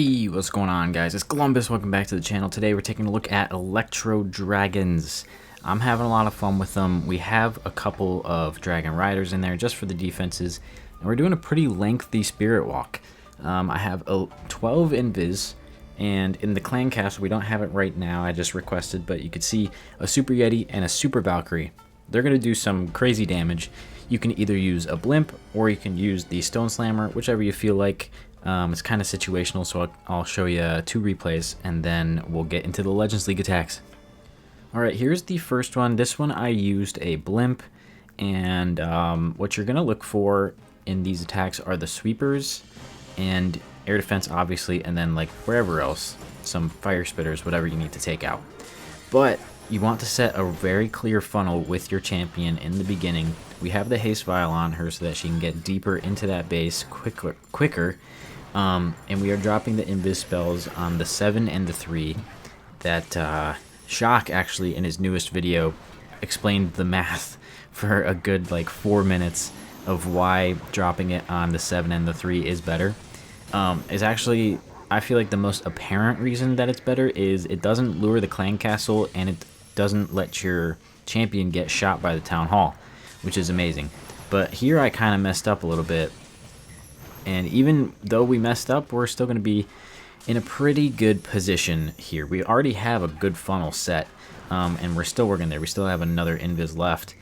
Hey, what's going on, guys? It's Columbus. Welcome back to the channel. Today we're taking a look at Electro Dragons. I'm having a lot of fun with them. We have a couple of Dragon Riders in there just for the defenses, and we're doing a pretty lengthy Spirit Walk. I have 12 Invis, and in the Clan Castle, we don't have it right now. I just requested, but you could see a Super Yeti and a Super Valkyrie. They're going to do some crazy damage. You can either use a Blimp, or you can use the Stone Slammer, whichever you feel like. It's kind of situational, so I'll show you 2 replays, and then we'll get into the Legends League attacks. Alright, here's the first one. This one I used a Blimp, and what you're going to look for in these attacks are the sweepers and air defense, obviously, and then like wherever else, some fire spitters, whatever you need to take out. But you want to set a very clear funnel with your champion in the beginning. We have the haste vial on her so that she can get deeper into that base quicker. And we are dropping the invis spells on the 7 and the 3 that Shock actually in his newest video explained the math for a good like 4 minutes of why dropping it on the 7 and the 3 is better. Is actually, I feel like the most apparent reason that it's better is it doesn't lure the clan castle and it doesn't let your champion get shot by the town hall, which is amazing. But here I kind of messed up a little bit. And even though we messed up, we're still going to be in a pretty good position here. We already have a good funnel set, and we're still working there. We still have another invis left.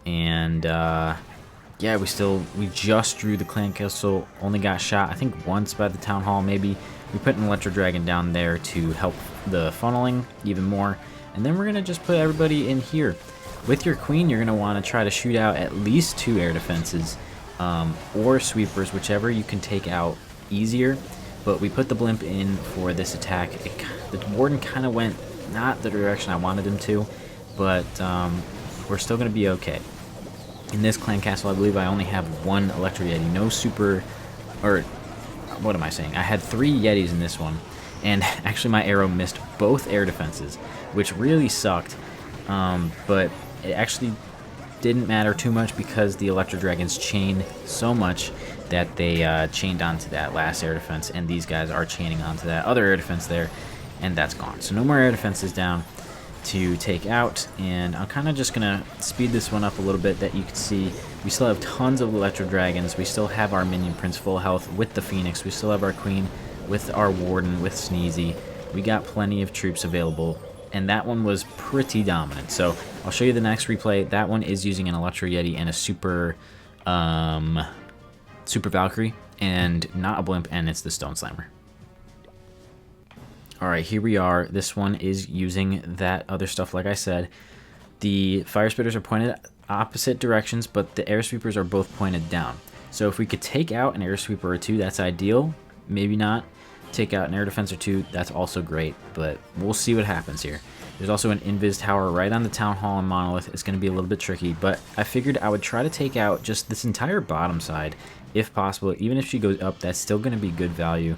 And, yeah, we just drew the clan castle, only got shot, I think, once by the town hall, maybe. We put an Electro Dragon down there to help the funneling even more. And then we're going to just put everybody in here. With your queen, you're going to want to try to shoot out at least 2 air defenses. Or sweepers, whichever you can take out easier. But we put the blimp in for this attack. The warden kind of went not the direction I wanted him to, but we're still going to be okay. In this clan castle, I believe I only have 1 Electro Yeti, no super, or what am I saying? I had 3 Yetis in this one, and actually my arrow missed both air defenses, which really sucked. But it actually didn't matter too much because the Electro Dragons chain so much that they chained onto that last air defense, and these guys are chaining onto that other air defense there, and that's gone. So no more air defenses down to take out, and I'm kind of just going to speed this one up a little bit that you can see. We still have tons of Electro Dragons. We still have our Minion Prince full health with the Phoenix. We still have our Queen with our Warden with Sneezy. We got plenty of troops available, and that one was pretty dominant. So I'll show you the next replay. That one is using an Electro Yeti and a Super Valkyrie, and not a Blimp, and it's the Stone Slammer. Alright, here we are. This one is using that other stuff like I said. The Fire Spitters are pointed opposite directions, but the Air Sweepers are both pointed down. So if we could take out an Air Sweeper or 2, that's ideal. Maybe not. Take out an air defense or 2, that's also great, but we'll see what happens here. There's also an invis tower right on the town hall and monolith. It's going to be a little bit tricky, but I figured I would try to take out just this entire bottom side if possible. Even if she goes up, that's still going to be good value.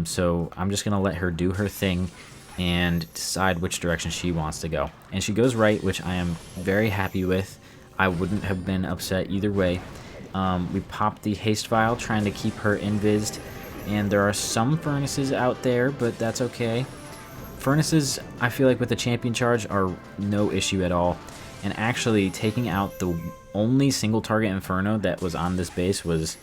So I'm just going to let her do her thing and decide which direction she wants to go. And she goes right, which I am very happy with. I wouldn't have been upset either way. We popped the haste vial, trying to keep her invised. And there are some furnaces out there, but that's okay. Furnaces, I feel like with the champion charge, are no issue at all. And actually, taking out the only single target Inferno that was on this base was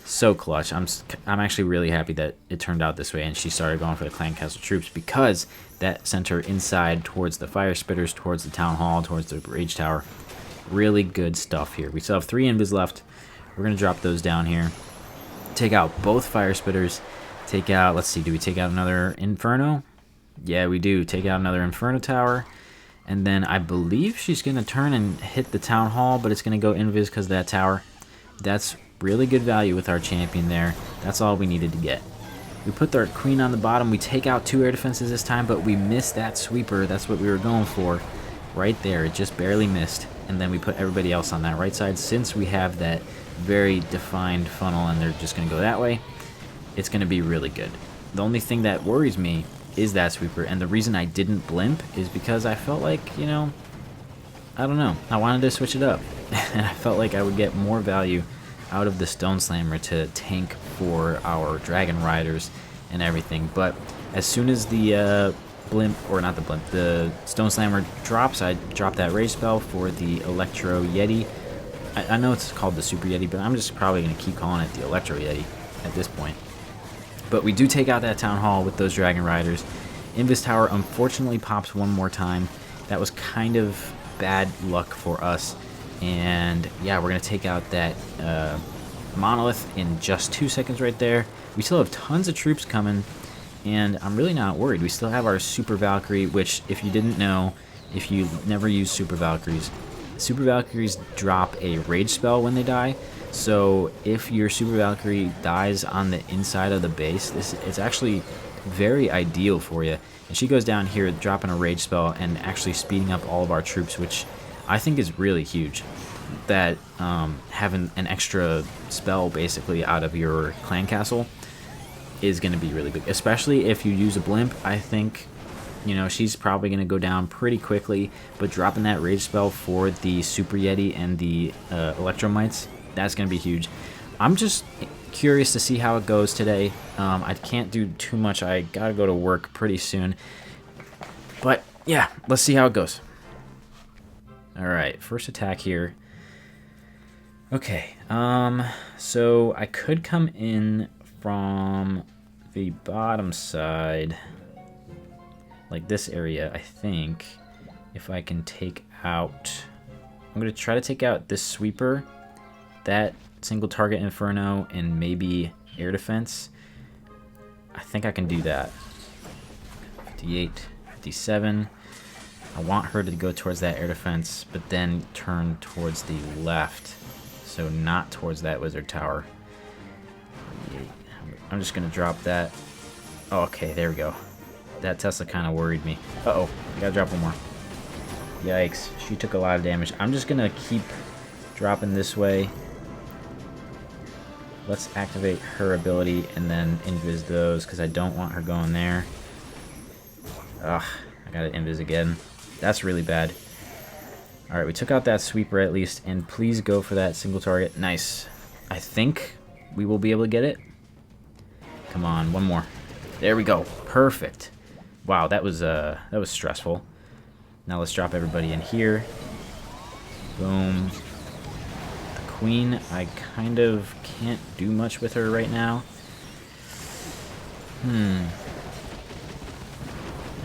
so clutch. I'm actually really happy that it turned out this way and she started going for the clan castle troops, because that sent her inside towards the fire spitters, towards the town hall, towards the rage tower. Really good stuff here. We still have 3 invis left. We're going to drop those down here. Take out both fire spitters. Take out, let's see, do we take out another Inferno? Yeah, we do. Take out another Inferno tower. And then I believe she's going to turn and hit the town hall, but it's going to go invis because of that tower. That's really good value with our champion there. That's all we needed to get. We put our queen on the bottom. We take out 2 air defenses this time, but we missed that sweeper. That's what we were going for. Right there. It just barely missed. And then we put everybody else on that right side. Since we have that very defined funnel and they're just going to go that way, it's going to be really good. The only thing that worries me is that sweeper, and the reason I didn't blimp is because I felt like, you know, I don't know, I wanted to switch it up, and I felt like I would get more value out of the Stone Slammer to tank for our Dragon Riders and everything. But as soon as the blimp, or not the blimp, the Stone Slammer drops, I drop that rage spell for the Electro Yeti. I know it's called the Super Yeti, but I'm just probably going to keep calling it the Electro Yeti at this point. But we do take out that Town Hall with those Dragon Riders. Invis Tower unfortunately pops one more time. That was kind of bad luck for us. And yeah, we're going to take out that Monolith in just 2 seconds right there. We still have tons of troops coming, and I'm really not worried. We still have our Super Valkyrie, which, if you didn't know, if you never use Super Valkyries drop a rage spell when they die. So if your Super Valkyrie dies on the inside of the base, it's actually very ideal for you. And she goes down here dropping a rage spell and actually speeding up all of our troops, which I think is really huge. That having an extra spell basically out of your clan castle is going to be really big, especially if you use a blimp. I think, you know, she's probably going to go down pretty quickly, but dropping that rage spell for the Super Yeti and the Electromites, that's going to be huge. I'm just curious to see how it goes today. I can't do too much. I got to go to work pretty soon. But yeah, let's see how it goes. Alright, first attack here. Okay, so I could come in from the bottom side, like this area, I think, if I can take out... I'm going to try to take out this sweeper, that single target Inferno, and maybe air defense. I think I can do that. 58, 57. I want her to go towards that air defense, but then turn towards the left. So not towards that wizard tower. I'm just going to drop that. Oh, okay, there we go. That Tesla kind of worried me. Uh-oh, I got to drop one more. Yikes, she took a lot of damage. I'm just going to keep dropping this way. Let's activate her ability and then invis those, because I don't want her going there. Ugh, I got to invis again. That's really bad. Alright, we took out that sweeper at least, and please go for that single target. Nice. I think we will be able to get it. Come on, one more. There we go. Perfect. Wow, that was stressful. Now let's drop everybody in here. Boom. The queen, I kind of can't do much with her right now.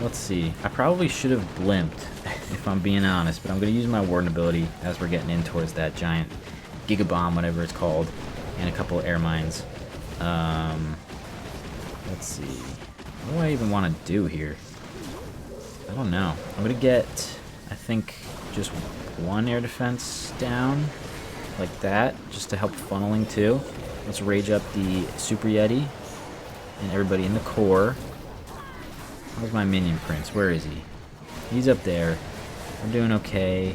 Let's see. I probably should have blimped, if I'm being honest, but I'm going to use my Warden ability as we're getting in towards that giant Giga Bomb, whatever it's called, and a couple of air mines. Let's see. What do I even want to do here? I don't know. I'm going to get, I think, just one air defense down, like that, just to help funneling too. Let's rage up the Super Yeti and everybody in the core. Where's my minion prince? Where is he? He's up there. We're doing okay.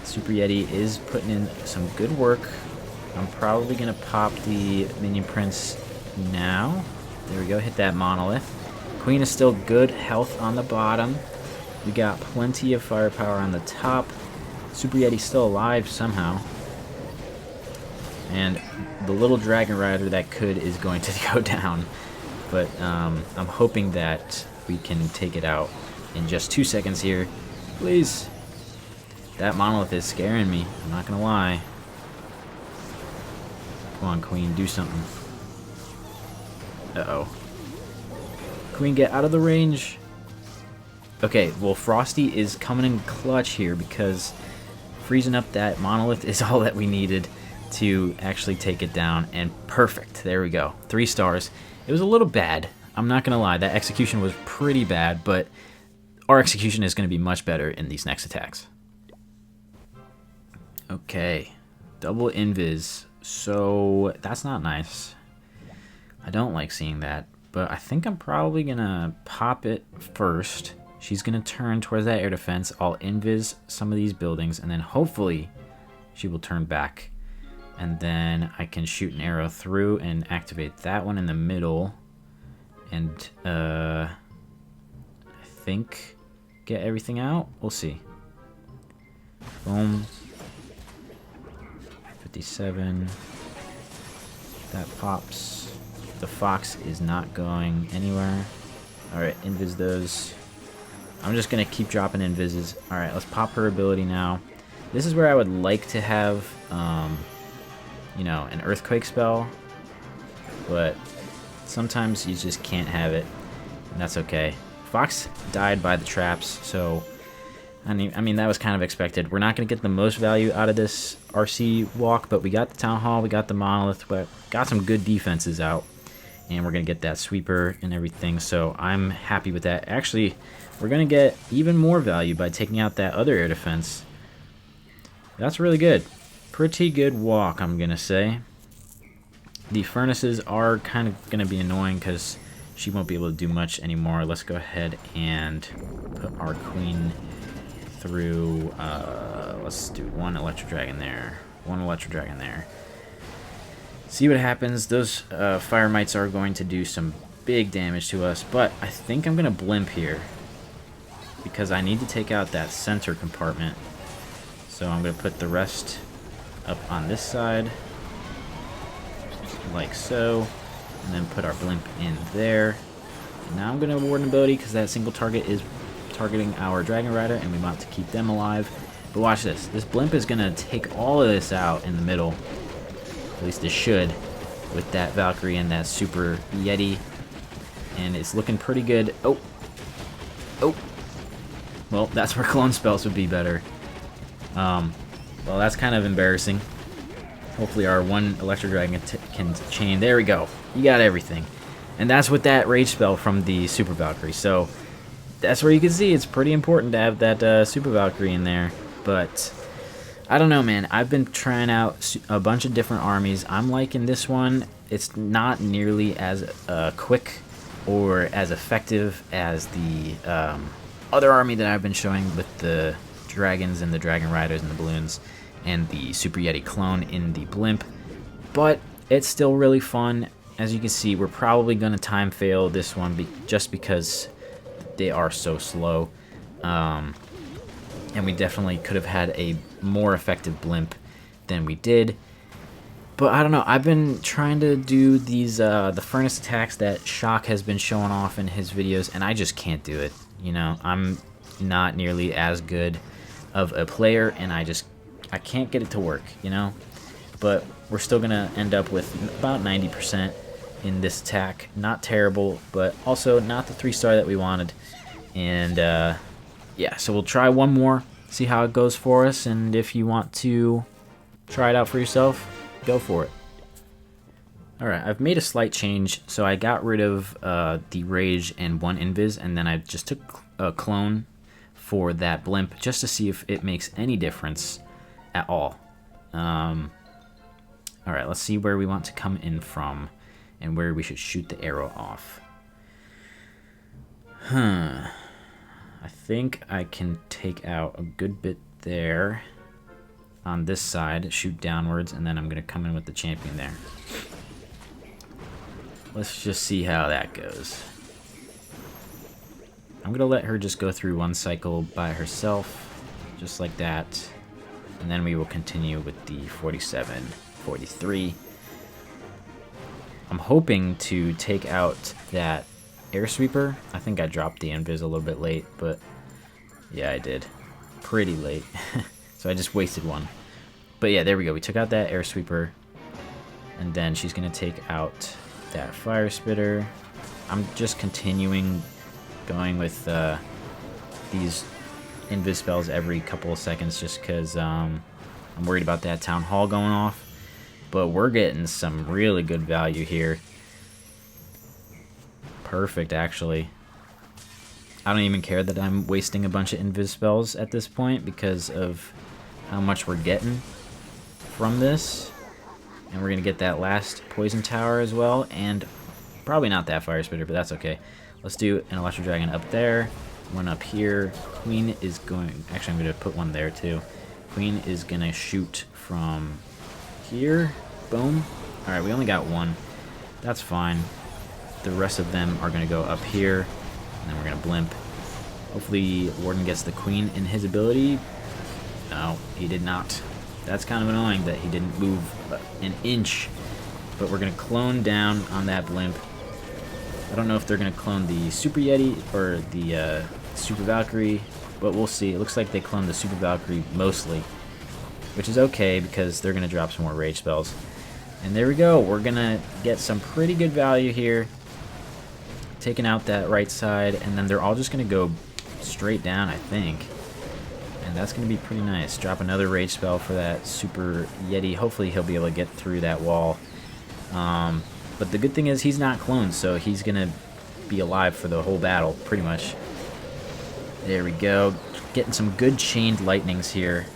Super Yeti is putting in some good work. I'm probably going to pop the minion prince now. There we go. Hit that monolith. Queen is still good health on the bottom. We got plenty of firepower on the top. Super Yeti's still alive somehow. And the little dragon rider that could is going to go down. But I'm hoping that we can take it out in just 2 seconds here. Please. That monolith is scaring me. I'm not going to lie. Come on, Queen. Do something. Uh-oh. Queen, get out of the range. Okay, well, Frosty is coming in clutch here because freezing up that monolith is all that we needed to actually take it down. And perfect. There we go. 3 stars. It was a little bad. I'm not going to lie. That execution was pretty bad, but our execution is going to be much better in these next attacks. Okay. Double invis. So that's not nice. I don't like seeing that, but I think I'm probably going to pop it first. She's going to turn towards that air defense. I'll invis some of these buildings, and then hopefully she will turn back. And then I can shoot an arrow through and activate that one in the middle. And I think get everything out. We'll see. Boom. 57. That pops. The fox is not going anywhere. Alright, invis those. I'm just going to keep dropping invises. Alright, let's pop her ability now. This is where I would like to have, you know, an earthquake spell. But sometimes you just can't have it. And that's okay. Fox died by the traps, so I mean that was kind of expected. We're not going to get the most value out of this RC walk, but we got the Town Hall, we got the Monolith, but got some good defenses out. And we're going to get that sweeper and everything, so I'm happy with that. Actually, we're going to get even more value by taking out that other air defense. That's really good. Pretty good walk, I'm going to say. The furnaces are kind of going to be annoying because she won't be able to do much anymore. Let's go ahead and put our queen through. Let's do one Electro Dragon there. One Electro Dragon there. See what happens. Those fire mites are going to do some big damage to us, but I think I'm going to blimp here because I need to take out that center compartment. So I'm going to put the rest up on this side, like so, and then put our blimp in there. And now I'm going to award an ability because that single target is targeting our Dragon Rider, and we want to keep them alive. But watch this. This blimp is going to take all of this out in the middle. At least it should, with that Valkyrie and that Super Yeti. And it's looking pretty good. Oh. Oh. Well, that's where clone spells would be better. Well, that's kind of embarrassing. Hopefully our one Electro Dragon can chain. There we go. You got everything. And that's with that rage spell from the Super Valkyrie. So that's where you can see it's pretty important to have that Super Valkyrie in there. But I don't know, man. I've been trying out a bunch of different armies. I'm liking this one. It's not nearly as quick or as effective as the other army that I've been showing with the dragons and the Dragon Riders and the balloons and the Super Yeti clone in the blimp. But it's still really fun. As you can see, we're probably going to time fail this one just because they are so slow. And we definitely could have had a more effective blimp than we did. But I don't know, I've been trying to do these the furnace attacks that Shock has been showing off in his videos, and I just can't do it. You know, I'm not nearly as good of a player, and I can't get it to work, you know? But we're still gonna end up with about 90% in this attack. Not terrible, but also not the 3-star that we wanted. And yeah, so we'll try one more, see how it goes for us, and if you want to try it out for yourself, go for it. Alright, I've made a slight change, so I got rid of the Rage and one Invis, and then I just took a clone for that blimp, just to see if it makes any difference at all. Alright, let's see where we want to come in from, and where we should shoot the arrow off. I think I can take out a good bit there on this side, shoot downwards, and then I'm going to come in with the champion there. Let's just see how that goes. I'm going to let her just go through one cycle by herself, just like that, and then we will continue with the 47, 43. I'm hoping to take out that air sweeper. I think I dropped the invis a little bit late, but yeah, I did. Pretty late. So I just wasted one. But yeah, there we go. We took out that air sweeper, and then she's going to take out that fire spitter. I'm just continuing going with these invis spells every couple of seconds just because I'm worried about that town hall going off. But we're getting some really good value here. Perfect, actually. I don't even care that I'm wasting a bunch of invis spells at this point because of how much we're getting from this. And we're going to get that last poison tower as well. And probably not that fire spitter, but that's okay. Let's do an Electro Dragon up there. One up here. Queen is going... Actually, I'm going to put one there too. Queen is going to shoot from here. Boom. Alright, we only got one. That's fine. The rest of them are going to go up here. And then we're going to blimp. Hopefully Warden gets the queen in his ability. No, he did not. That's kind of annoying that he didn't move an inch. but we're going to clone down on that blimp. I don't know if they're going to clone the Super Yeti or the Super Valkyrie, but we'll see. It looks like they cloned the Super Valkyrie mostly, which is okay because they're going to drop some more rage spells. And there we go. We're going to get some pretty good value here. Taking out that right side, and then they're all just going to go straight down, I think. And that's going to be pretty nice. Drop another rage spell for that Super Yeti. Hopefully he'll be able to get through that wall. But the good thing is he's not cloned, so he's going to be alive for the whole battle, pretty much. There we go. Getting some good chained lightnings here.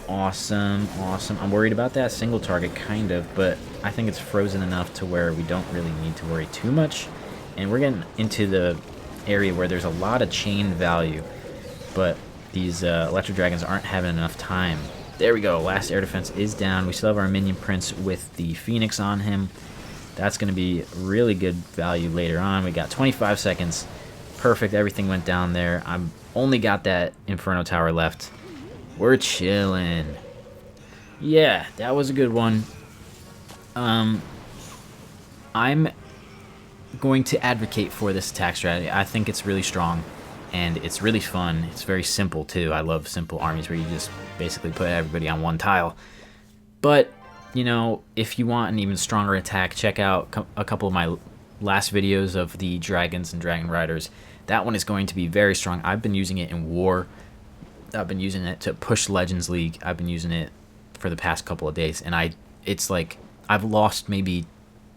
Awesome, awesome. I'm worried about that single target, kind of, but I think it's frozen enough to where we don't really need to worry too much. And we're getting into the area where there's a lot of chain value, but these Electro Dragons aren't having enough time. There we go. Last air defense is down. We still have our Minion Prince with the Phoenix on him. That's going to be really good value later on. We got 25 seconds. Perfect. Everything went down there. I've only got that Inferno Tower left. We're chilling. Yeah, that was a good one. I'm going to advocate for this attack strategy. I think it's really strong, and it's really fun. It's very simple, too. I love simple armies where you just basically put everybody on one tile. But, you know, if you want an even stronger attack, check out a couple of my last videos of the Dragons and Dragon Riders. That one is going to be very strong. I've been using it in War. I've been using it to push Legends League. I've been using it for the past couple of days, and it's like I've lost maybe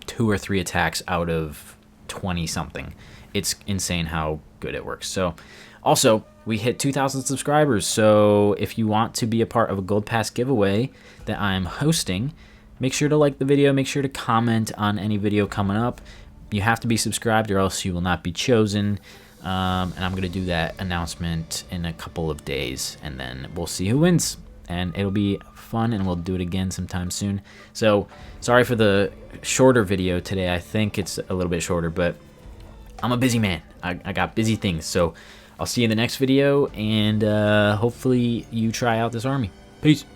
2 or 3 attacks out of 20 something. It's insane how good it works. So also, we hit 2,000 subscribers, so if you want to be a part of a Gold Pass giveaway that I'm hosting, make sure to like the video, make sure to comment on any video coming up. You have to be subscribed or else you will not be chosen. And I'm going to do that announcement in a couple of days, and then we'll see who wins. And it'll be fun, and we'll do it again sometime soon. So, sorry for the shorter video today. I think it's a little bit shorter, but I'm a busy man. I got busy things. So, I'll see you in the next video, and hopefully you try out this army. Peace.